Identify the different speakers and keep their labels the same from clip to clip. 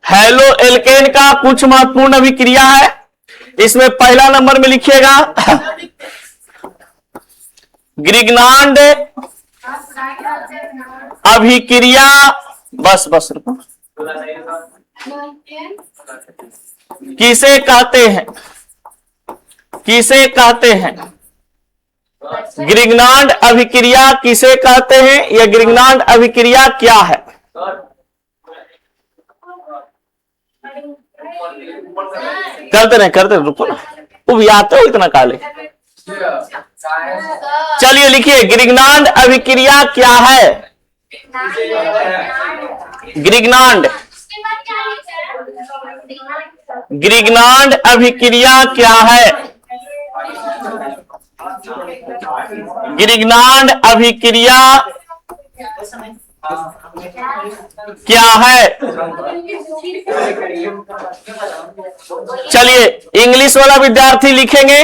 Speaker 1: Hello alkene का कुछ महत्वपूर्ण अभिक्रिया है। इसमें पहला नंबर में लिखिएगा ग्रिग्नांड अभिक्रिया। बस बस रुको, किसे कहते हैं, किसे कहते हैं ग्रिग्नांड अभिक्रिया किसे कहते हैं, यह ग्रिग्नांड अभिक्रिया क्या है? करते रुको ना, तुम आते हो इतना काले। चलिए लिखिए ग्रिग्नांड अभिक्रिया क्या है। ग्रिग्नांड ग्रिग्नांड अभिक्रिया क्या है? ग्रिग्नांड अभिक्रिया क्या है? चलिए इंग्लिश वाला विद्यार्थी लिखेंगे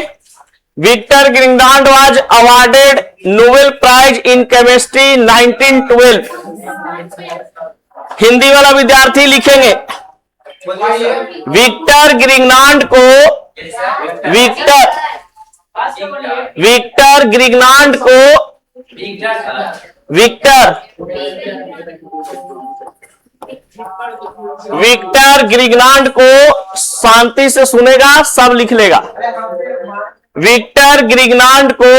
Speaker 1: Victor Grignard was awarded Nobel prize in chemistry 1912। Hindi वाला विद्यार्थी लिखेंगे विक्टर ग्रिग्नांड को विक्टर ग्रिग्नांड को विक्टर ग्रिग्नांड को शांति से सुनेगा, सब लिख लेगा। विक्टर ग्रिग्नांड को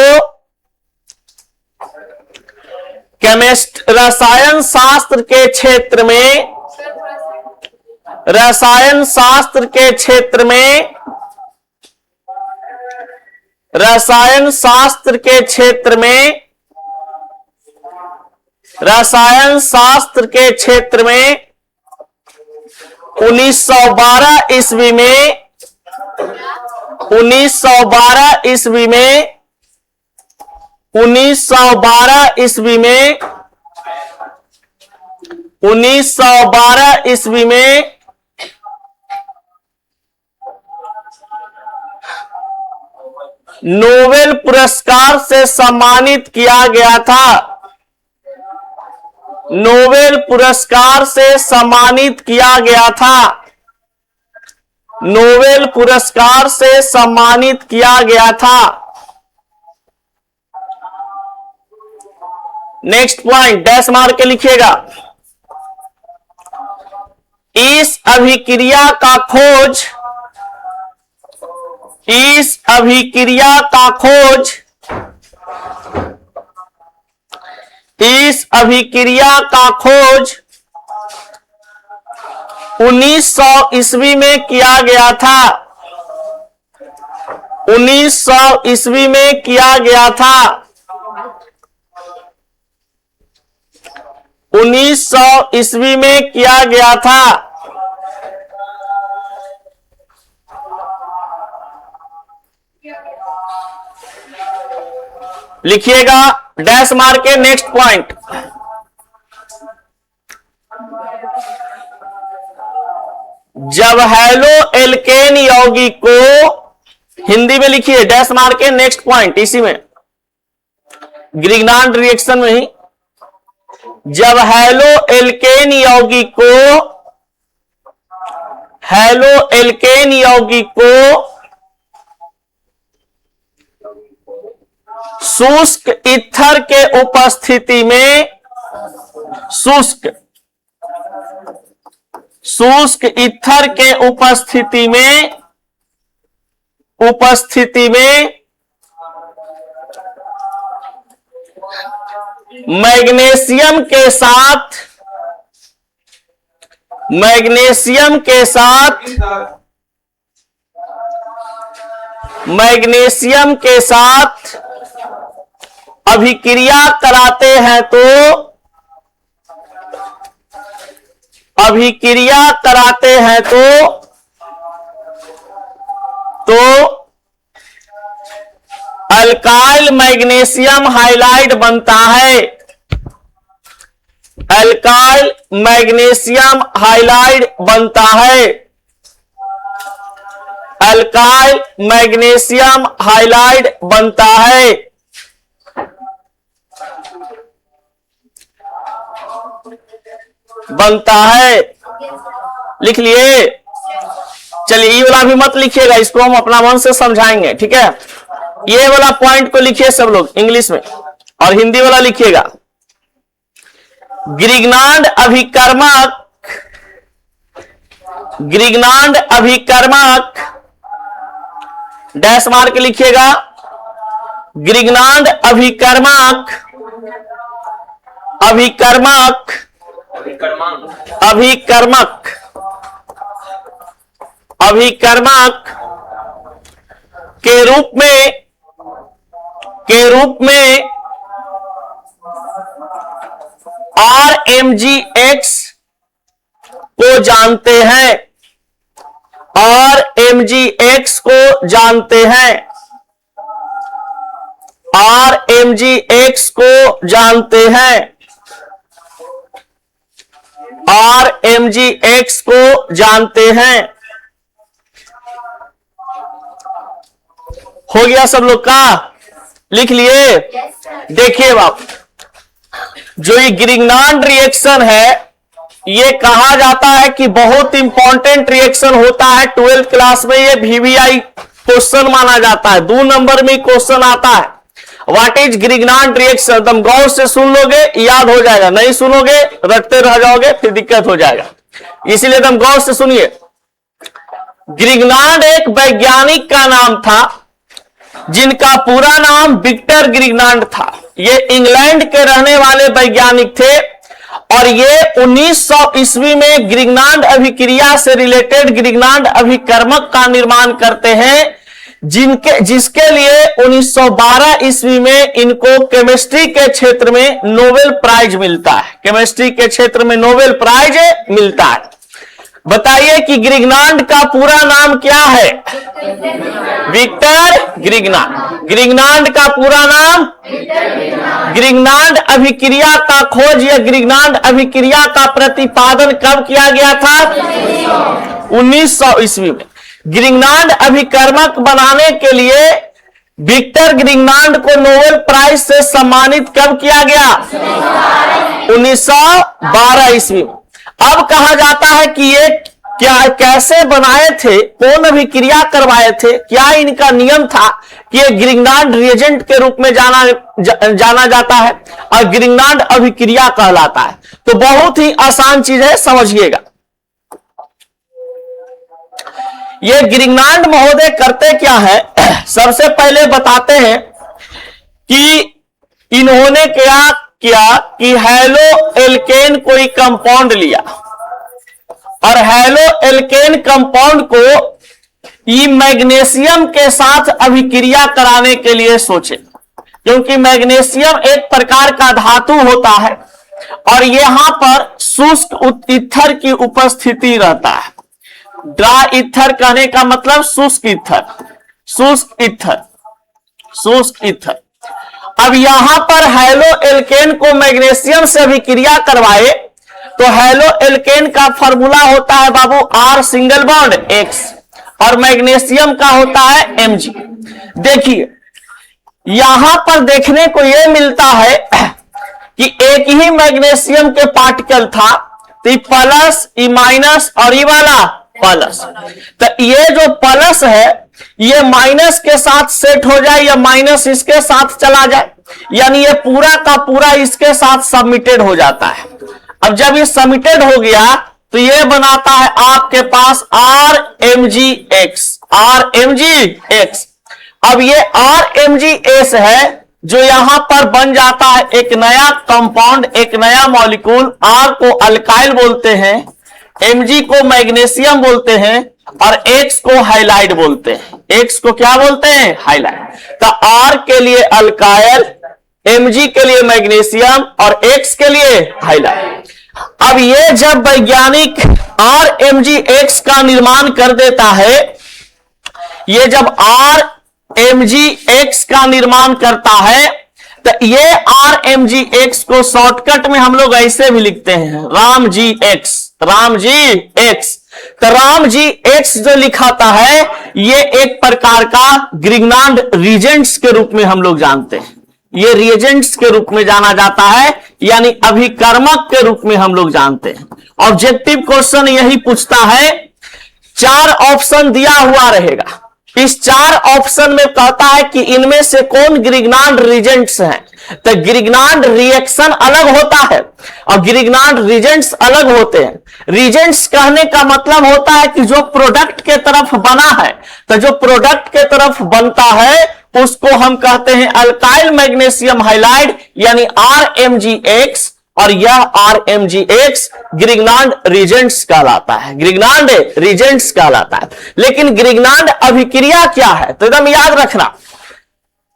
Speaker 1: रसायन शास्त्र के क्षेत्र में रसायन शास्त्र के क्षेत्र में रसायन शास्त्र के क्षेत्र में रसायन शास्त्र के क्षेत्र में 1912 ईस्वी में 1912 ईस्वी में 1912 ईस्वी में 1912 ईस्वी में नोबेल पुरस्कार से सम्मानित किया गया था। नोबेल पुरस्कार से सम्मानित किया गया था। नोबेल पुरस्कार से सम्मानित किया गया था। नेक्स्ट पॉइंट डैश मार के लिखिएगा। इस अभिक्रिया का खोज इस अभिक्रिया का खोज इस अभिक्रिया का खोज 1900 ईस्वी में किया गया था। 1900 ईस्वी में किया गया था। 1900 ईस्वी में किया गया था। लिखिएगा डैश मार के नेक्स्ट पॉइंट। जब हैलो एल्केन यौगिक को हिंदी में लिखिए डैश मार के नेक्स्ट पॉइंट, इसी में ग्रिग्नांड रिएक्शन में ही जब हैलो एल्केन यौगिक को शुष्क ईथर के उपस्थिति में शुष्क ईथर के उपस्थिति में मैग्नीशियम के साथ अभिक्रिया कराते हैं तो अल्काइल मैग्नीशियम हाइलाइड बनता है। अल्काइल मैग्नीशियम हाइलाइड बनता है। अल्काइल मैग्नीशियम हाइलाइड बनता है। बनता है। लिख लिए? चलिए ये वाला भी मत लिखिएगा, इसको हम अपना मन से समझाएंगे, ठीक है। ये वाला पॉइंट को लिखिए सब लोग इंग्लिश में, और हिंदी वाला लिखिएगा। ग्रिग्नांड अभिकर्मक, ग्रिग्नांड अभिकर्मक, डैश मार्क लिखिएगा। ग्रिग्नांड अभिकर्मक, अभिकर्मक, अभिकर्मक, अभिकर्मक के रूप में RMGX को जानते हैं, RMGX को जानते हैं, RMGX को जानते हैं, RMGX को जानते हैं। हो गया सब लोग का? लिख लिए? देखिए बाप, जो ये ग्रिग्नांड रिएक्शन है, ये कहा जाता है कि बहुत इंपॉर्टेंट रिएक्शन होता है 12th क्लास में। ये VVI क्वेश्चन माना जाता है, 2 नंबर में क्वेश्चन आता है। What is Grignard reaction? एकदम गौर से सुन लोगे, याद हो जाएगा। नहीं सुनोगे, रटते रह जाओगे, फिर दिक्कत हो जाएगा। इसीलिए एकदम गौर से सुनिए। ग्रिग्नांड एक वैज्ञानिक का नाम था जिनका पूरा नाम विक्टर ग्रिग्नांड था। ये इंग्लैंड के रहने वाले वैज्ञानिक थे, और ये 1900 ईस्वी में ग्रिग्नांड अभिक्रिया से रिलेटेड ग्रिग्नांड अभिकर्मक का निर्माण करते हैं, जिसके लिए 1912 ईस्वी में इनको केमिस्ट्री के क्षेत्र में नोबेल प्राइज मिलता है। केमिस्ट्री के क्षेत्र में नोबेल प्राइज मिलता है। बताइए कि ग्रिग्नांड का पूरा नाम क्या है? विक्टर ग्रिग्नांड। ग्रिग्नांड का पूरा नाम? ग्रिग्नांड अभिक्रिया का खोज या ग्रिग्नांड अभिक्रिया का प्रतिपादन कब किया गया था? 1900 ईस्वी में। ग्रिग्नांड अभिकर्मक बनाने के लिए विक्टर ग्रिग्नांड को नोबेल प्राइज से सम्मानित कब किया गया? 1912 ईस्वी में। अब कहा जाता है कि ये क्या, कैसे बनाए थे, कौन अभिक्रिया करवाए थे, क्या इनका नियम था कि ये ग्रिग्नांड रिएजेंट के रूप में जाना जाता है और ग्रिग्नांड अभिक्रिया कहलाता है। तो बहुत ही आसान चीज है, समझिएगा। ये ग्रिग्नांड महोदय करते क्या है, सबसे पहले बताते हैं कि इन्होंने क्या कि हैलो एल्केन कोई कंपाउंड लिया, और हैलो एल्केन कंपाउंड को ई मैग्नीशियम के साथ अभिक्रिया कराने के लिए सोचे, क्योंकि मैग्नीशियम एक प्रकार का धातु होता है और यहां पर शुष्क ईथर की उपस्थिति रहता है। ड्राई ईथर कहने का मतलब शुष्क ईथर, शुष्क ईथर, शुष्क ईथर। अब यहां पर हैलो एल्केन को मैग्नीशियम से अभिक्रिया करवाए तो हैलो एल्केन का फॉर्मूला होता है बाबू R सिंगल बॉन्ड X, और मैग्नीशियम का होता है Mg। देखिए यहां पर देखने को यह मिलता है कि एक ही मैग्नीशियम के पार्टिकल था, तो प्लस, ई माइनस और ई वाला प्लस। तो ये जो प्लस है ये माइनस के साथ सेट हो जाए या माइनस इसके साथ चला जाए, यानी ये पूरा का पूरा इसके साथ सबमिटेड हो जाता है। अब जब ये सबमिटेड हो गया तो ये बनाता है आपके पास RMGX, RMGX। अब ये RMGS है जो यहां पर बन जाता है एक नया कंपाउंड, एक नया मॉलिक्यूल। R को अल्काइल बोलते हैं, Mg को मैग्नीशियम बोलते हैं, और X को हाइलाइड बोलते हैं। X को क्या बोलते हैं? हाइलाइड। तो R के लिए अल्काइल, Mg के लिए मैग्नीशियम और X के लिए हाइलाइड। अब ये जब वैज्ञानिक RMGX का निर्माण कर देता है, ये जब RMGX का निर्माण करता है तो ये RMGX को शॉर्टकट में हम लोग ऐसे भी लिखते हैं RAMGX, RAMGX। तो RAMGX जो लिखाता है ये एक प्रकार का ग्रिग्नांड रिएजेंट्स के रूप में हम लोग जानते हैं। ये रिएजेंट्स के रूप में जाना जाता है, यानी अभिकर्मक के रूप में हम लोग जानते हैं। ऑब्जेक्टिव क्वेश्चन यही पूछता है। 4 ऑप्शन दिया हुआ रहेगा, इस 4 ऑप्शन में कहता है कि इनमें से कौन ग्रिग्नार्ड रीजेंट्स हैं। तो ग्रिग्नार्ड रिएक्शन अलग होता है और ग्रिग्नार्ड रीजेंट्स अलग होते हैं। रीजेंट्स कहने का मतलब होता है कि जो प्रोडक्ट के तरफ बना है, तो जो प्रोडक्ट के तरफ बनता है उसको हम कहते हैं अल्काइल मैग्नीशियम हाइलाइड यानी RMgX, और यह RMgX ग्रिग्नार्ड रीजेंट्स कहलाता है, ग्रिग्नार्ड रीजेंट्स कहलाता है। लेकिन ग्रिग्नार्ड अभिक्रिया क्या है, तो एकदम याद रखना,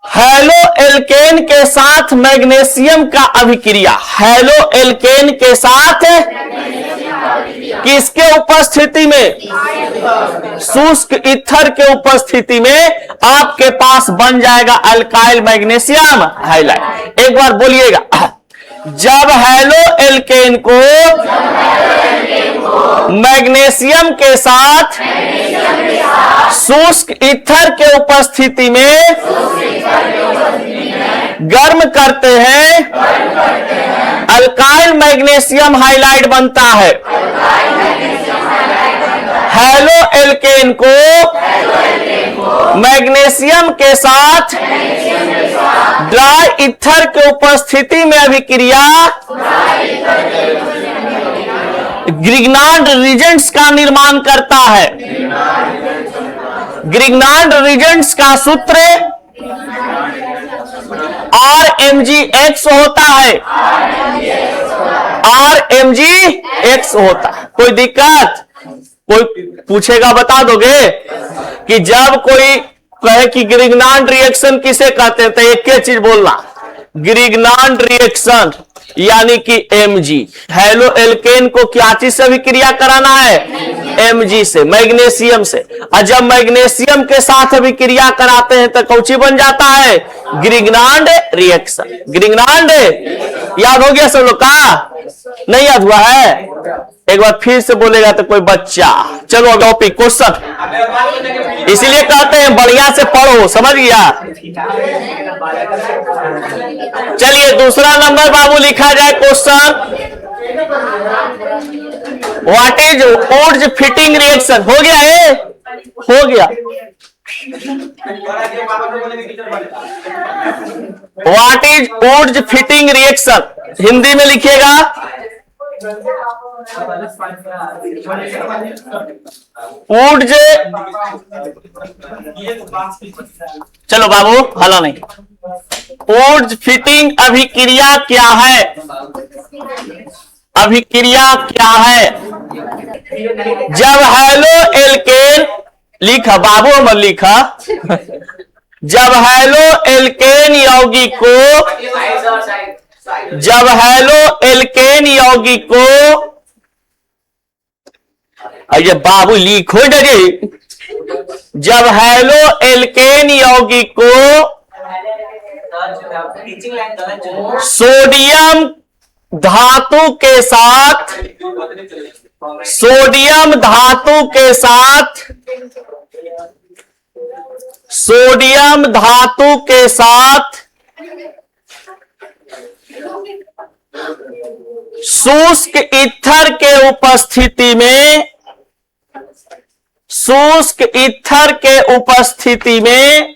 Speaker 1: हेलो एल्केन के साथ मैग्नीशियम का अभिक्रिया, हेलो एल्केन के साथ किसके उपस्थिति में, शुष्क ईथर के उपस्थिति में आपके पास बन जाएगा अल्काइल मैग्नीशियम हाइलाइड। एक बार बोलिएगा, जब हेलो एल्केन को मैग्नीशियम के साथ शुष्क ईथर के उपस्थिति में गर्म करते हैं, अल्काइल मैग्नीशियम हाइलाइड बनता है। हेलो एल्केन को मैग्नीशियम के साथ ड्राई ईथर के उपस्थिति में अभिक्रिया ग्रिग्नार्ड रीजेंट्स का निर्माण करता है। ग्रिग्नार्ड रीजेंट्स का सूत्र RMgX होता है, RMgX होता है। कोई दिक्कत, कोई पूछेगा बता दोगे कि जब कोई कहे कि ग्रिग्नार्ड रिएक्शन किसे कहते हैं, तो एक ही चीज बोलना, ग्रिग्नार्ड रिएक्शन यानी कि Mg। हेलो एल्केन को क्या चीज से अभिक्रिया कराना है, Mg से, मैग्नीशियम से। और जब मैग्नीशियम के साथ अभिक्रिया कराते हैं तो कौची बन जाता है, ग्रिग्नार्ड रिएक्शन। ग्रिग्नार्ड याद हो गया सब लोग का, नहीं याद हुआ है, एक बार फिर से बोलेगा तो कोई बच्चा। चलो टॉपिक क्वेश्चन, इसीलिए कहते हैं बढ़िया से पढ़ो, समझ गया। चलिए दूसरा नंबर बाबू लिखा जाए question, what is Wurtz Fittig reaction. हो गया है, हो गया। What is Wurtz Fittig reaction, Hindi में लिखिएगा। वुड्स, चलो बाबू हला नहीं, वुड्स फिटिंग अभिक्रिया क्या है, अभिक्रिया क्या है। जब हेलो एल्केन लिखा बाबू, हम लिखा, जब हेलो एल्केन यौगिक को, जब हेलो एल्केन यौगिक को, ये बाबू लिखो जी, जब हेलो एल्केन यौगिक को सोडियम धातु के साथ, सोडियम धातु के साथ, सोडियम धातु के साथ शुष्क ईथर के उपस्थिति में, शुष्क ईथर के उपस्थिति में,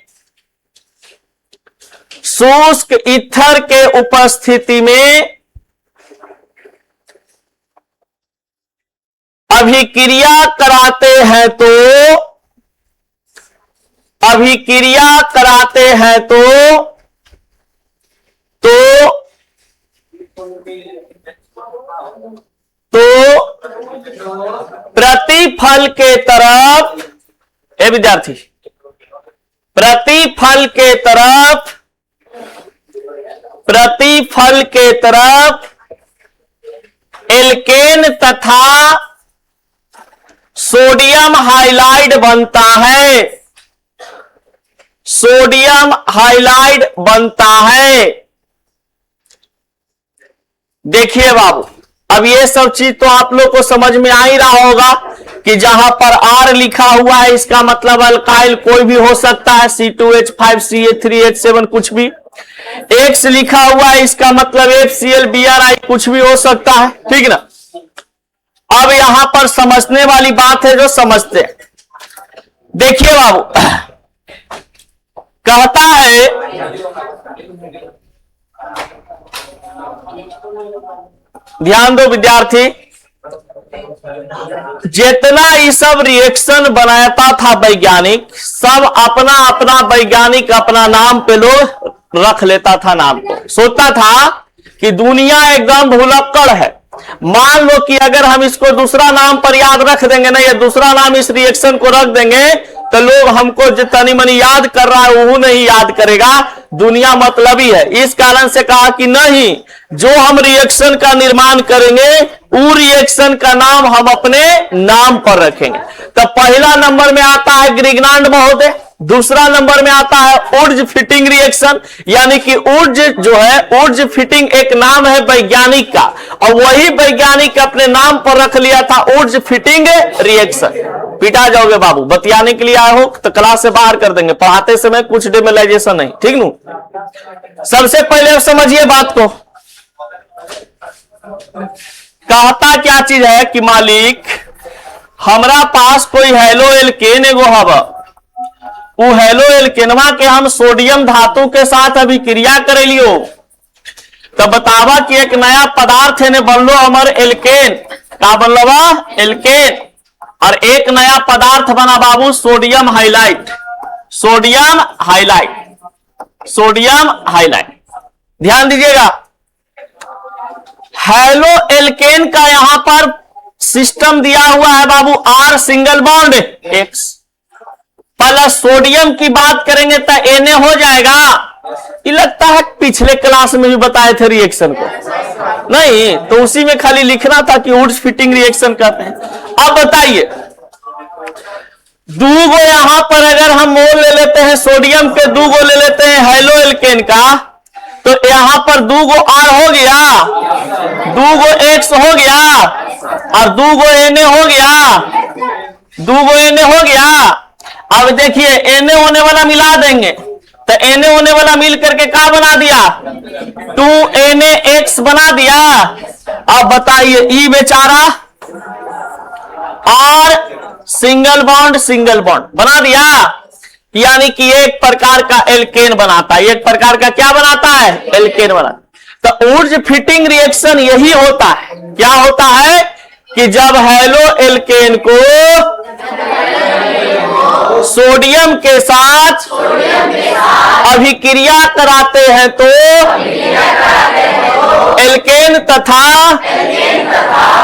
Speaker 1: शुष्क ईथर के उपस्थिति में अभिक्रिया कराते हैं तो, अभिक्रिया कराते हैं तो प्रतिफल के तरफ, ए विद्यार्थी, प्रतिफल के तरफ, प्रतिफल के तरफ एल्केन तथा सोडियम हाइलाइड बनता है, सोडियम हाइलाइड बनता है। देखिए बाबू, अब ये सब चीज तो आप लोग को समझ में आ ही रहा होगा कि जहां पर R लिखा हुआ है इसका मतलब अल्काइल कोई भी हो सकता है, C2H5CH3H7 कुछ भी। X लिखा हुआ है इसका मतलब FCl Bri कुछ भी हो सकता है, ठीक ना। अब यहां पर समझने वाली बात है जो समझते हैं। देखिए बाबू, कहता है ध्यान दो विद्यार्थी, जितना ये सब रिएक्शन बनाता था वैज्ञानिक, सब अपना अपना वैज्ञानिक अपना नाम पे लोग रख लेता था नाम को। सोचता था कि दुनिया एकदम भुलक्कड़ है। मान लो कि अगर हम इसको दूसरा नाम पर याद रख देंगे ना, या दूसरा नाम इस रिएक्शन को रख देंगे, तो लोग हमको जो तनी मनी याद कर रहा है वो नहीं याद करेगा, दुनिया मतलबी है। इस कारण से कहा कि नहीं, जो हम रिएक्शन का निर्माण करेंगे वो रिएक्शन का नाम हम अपने नाम पर रखेंगे। तो पहला नंबर में आता है ग्रिग्नांड महोदय, दूसरा नंबर में आता है उर्ज फिटिंग रिएक्शन, यानी कि उर्ज जो है, उर्ज फिटिंग एक नाम है वैज्ञानिक का, और वही वैज्ञानिक अपने नाम पर रख लिया था उर्ज फिटिंग रिएक्शन। पिटा जाओगे बाबू, बतियाने के लिए आए हो तो क्लास से बाहर कर देंगे, पढ़ाते समय कुछ डेमोलाइजेशन नहीं, ठीक नू। सबसे पहले समझिए बात को, कहता क्या चीज है कि मालिक हमरा पास कोई हेलो एल्केन एगो हवा, वो हेलो एल्केनवा के हम सोडियम धातु के साथ अभिक्रिया करेलियो, तो बतावा कि एक नया पदार्थ है ने बनलो हमर एल्केन, का बनलो बा एल्केन, और एक नया पदार्थ बना बाबू sodium halide, sodium halide, sodium halide. ध्यान दीजिएगा, हेलो एल्केन का यहां पर सिस्टम दिया हुआ है बाबू, R single bond X, plus sodium की बात करेंगे तो Na हो जाएगा। ये लगता है पिछले क्लास में भी बताए थे रिएक्शन को, नहीं तो उसी में खाली लिखना था कि उर्ज फिटिंग रिएक्शन कहते हैं। अब बताइए, दूगो यहां पर अगर हम मोल ले लेते हैं सोडियम के, दूगो ले लेते हैं हेलो एल्केन का, तो यहां पर दूगो आर हो गया, दूगो एक्स हो गया, और दूगो Na हो गया, दूगो Na हो गया। अब देखिए Na होने वाला मिला देंगे, तो Na होने वाला मिल करके क्या बना दिया, 2NaX बना दिया। अब बताइए ई बेचारा और सिंगल बॉन्ड बना दिया, यानी कि एक प्रकार का एल्केन बनाता है, एक प्रकार का क्या बनाता है, एल्केन बनाता। तो उर्ज फिटिंग रिएक्शन यही होता है, क्या होता है कि जब हेलो एल्केन को सोडियम के साथ अभिक्रिया कराते हैं तो एल्केन तथा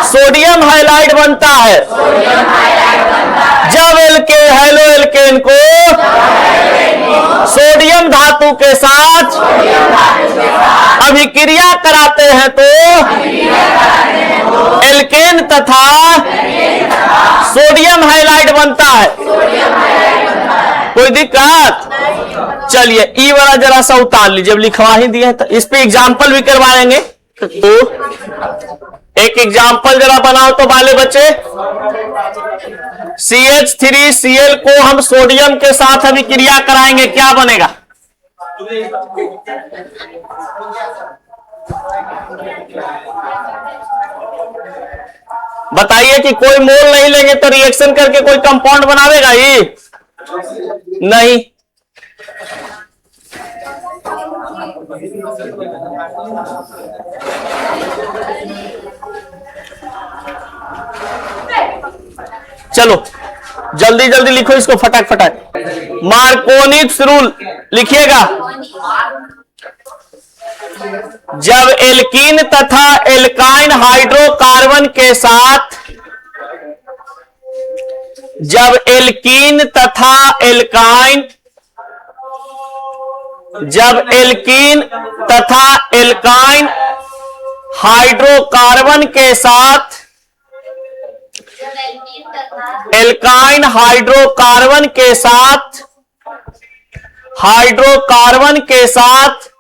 Speaker 1: सोडियम हाइलाइड बनता है। जब हेलो एल्केन को सोडियम धातु के साथ अभिक्रिया कराते हैं तो एल्केन तथा सोडियम हाइलाइड बनता है। कोई दिक्कत? चलिए ई वाला जरा सा उतार लीजिए, जब लिखवा ही दिए तो इस पे एग्जाम्पल भी करवाएंगे। तो एक एग्जाम्पल जरा बनाओ तो वाले बच्चे, CH3Cl को हम सोडियम के साथ अभिक्रिया कराएंगे, क्या बनेगा? बताइए कि कोई मोल नहीं लेंगे तो रिएक्शन करके कोई कंपाउंड बनावेगा ही नहीं। चलो जल्दी जल्दी लिखो इसको, फटाक फटाक। मार्कोनिक्स रूल लिखिएगा, जब एल्कीन तथा एल्काइन हाइड्रोकार्बन के साथ, जब एल्कीन तथा एल्काइन, जब एल्कीन तथा एल्काइन हाइड्रोकार्बन के साथ, एल्काइन हाइड्रोकार्बन के साथ, हाइड्रोकार्बन के साथ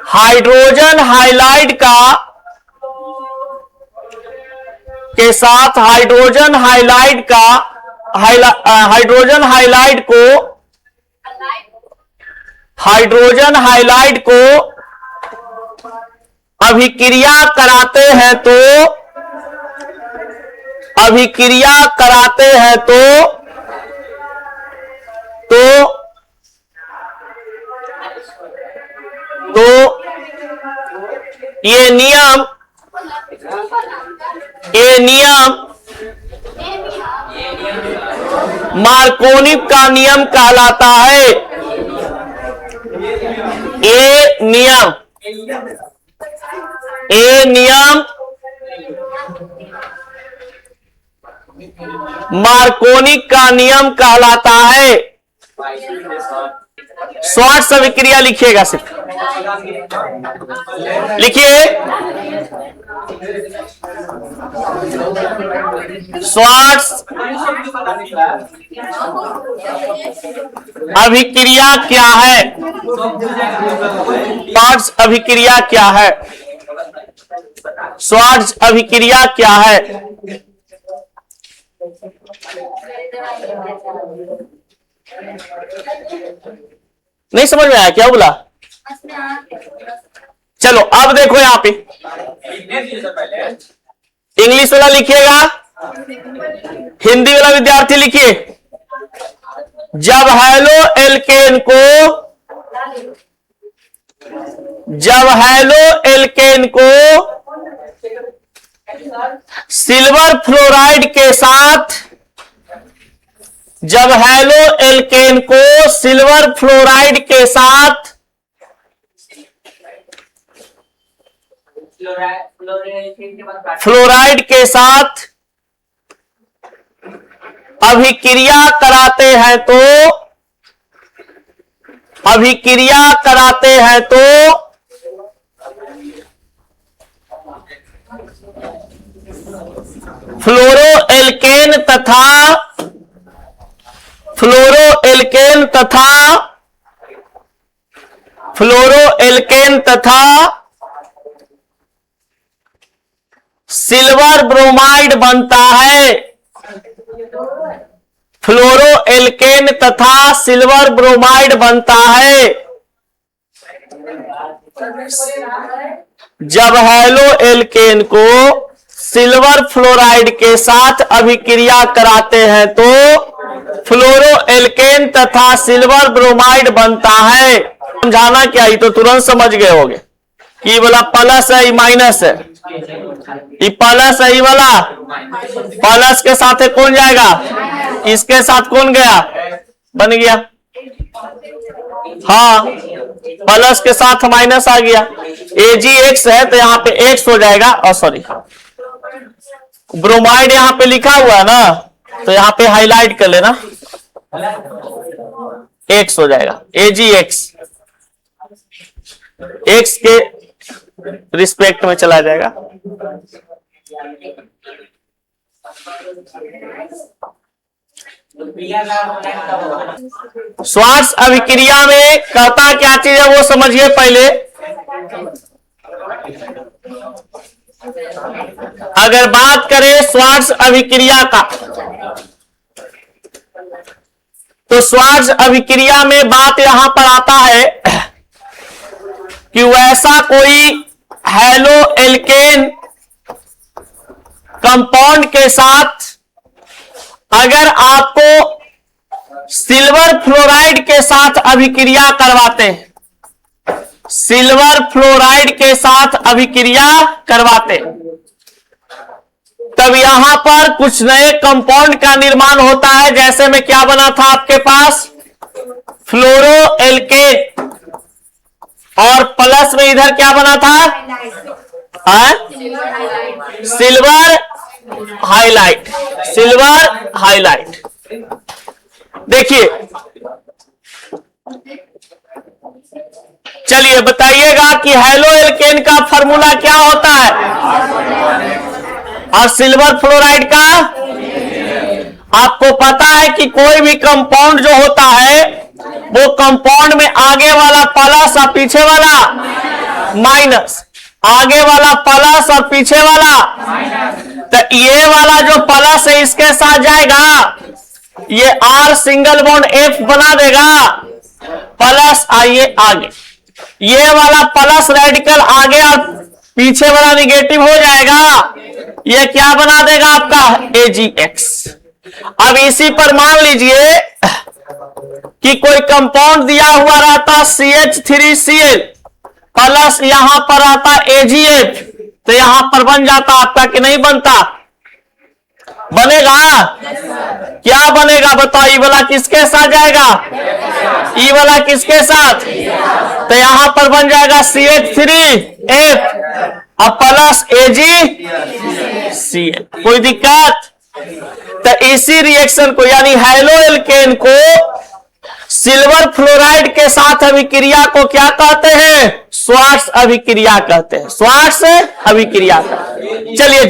Speaker 1: हाइड्रोजन हाइलाइड का, के साथ हाइड्रोजन हाइलाइड का, हाइड्रोजन हाइलाइड को, हाइड्रोजन हाइलाइड को अभिक्रिया कराते हैं तो अभिक्रिया कराते हैं तो ये नियम मार्कोनी का नियम कहलाता है। ये नियम मार्कोनी का नियम कहलाता है। स्वार्ट्ज अभिक्रिया लिखिएगा, सिर्फ लिखिए स्वार्ट्ज अभिक्रिया क्या है? स्वार्ट्ज अभिक्रिया क्या है? स्वार्ट्ज अभिक्रिया क्या है? नहीं समझ में आया क्या बोला? चलो अब देखो यहां पे इंग्लिश वाला लिखिएगा, हिंदी वाला विद्यार्थी लिखिए। जब हैलो एल्केन को सिल्वर फ्लोराइड के साथ फ्लोराइड के साथ अभिक्रिया कराते हैं तो फ्लोरोएल्केन तथा सिल्वर ब्रोमाइड बनता है। फ्लोरोएल्केन तथा सिल्वर ब्रोमाइड बनता है। जब हैलो एल्केन को सिल्वर फ्लोराइड के साथ अभिक्रिया कराते हैं तो फ्लोरोएल्केन तथा सिल्वर ब्रोमाइड बनता है। समझाना क्या, ये तो तुरंत समझ गए होगे कि वाला प्लस है, माइनस है। ये प्लस है, वाला प्लस के साथ कौन जाएगा? इसके साथ कौन गया? बन गया। हाँ, प्लस के साथ माइनस आ गया। AgX है तो यहाँ पे X हो जाएगा। और सॉरी, ब्रोमाइड यहाँ पे लिखा हुआ है ना, तो यहाँ पे हाईलाइट कर लेना, X हो जाएगा। AgX X के रिस्पेक्ट में चला जाएगा। स्वार्ट्ज अभिक्रिया में कहता क्या चीज है वो समझिए पहले। अगर बात करें स्वार्ट्ज अभिक्रिया का, तो स्वार्ट्ज अभिक्रिया में बात यहां पर आता है कि वैसा कोई हैलो एल्केन कंपाउंड के साथ अगर आपको सिल्वर फ्लोराइड के साथ अभिक्रिया करवाते हैं, सिल्वर फ्लोराइड के साथ अभिक्रिया करवाते, तब यहां पर कुछ नए कंपाउंड का निर्माण होता है। जैसे में क्या बना था आपके पास? फ्लोरोएल्केन, और प्लस में इधर क्या बना था? Silver highlight. Silver highlight. देखिए, चलिए बताइएगा कि हैलो एल्केन का फॉर्मूला क्या होता है और सिल्वर फ्लोराइड का? आपको पता है कि कोई भी कंपाउंड जो होता है वो कंपाउंड में आगे वाला प्लस और पीछे वाला माइनस, आगे वाला प्लस और पीछे वाला, तो ये वाला जो प्लस है इसके साथ जाएगा, ये R सिंगल बॉन्ड F बना देगा, प्लस आइए आगे, ये वाला प्लस रेडिकल आगे और पीछे वाला निगेटिव हो जाएगा, ये क्या बना देगा आपका AgX। अब इसी पर मान लीजिए कि कोई कंपाउंड दिया हुआ रहता CH3Cl प्लस यहां पर आता AgF, तो यहां पर बन जाता आपका कि नहीं बनता? बनेगा। क्या बनेगा बताओ? ई वाला किसके साथ जाएगा? ई वाला किसके साथ? तो यहां पर बन जाएगा CH3F अब प्लस AgCl। कोई दिक्कत? तो इसी रिएक्शन को यानी हैलो एल्केन को सिल्वर फ्लोराइड के साथ अभिक्रिया को क्या कहते हैं? स्वार्ट्ज अभिक्रिया कहते हैं। स्वार्ट्ज अभिक्रिया। चलिए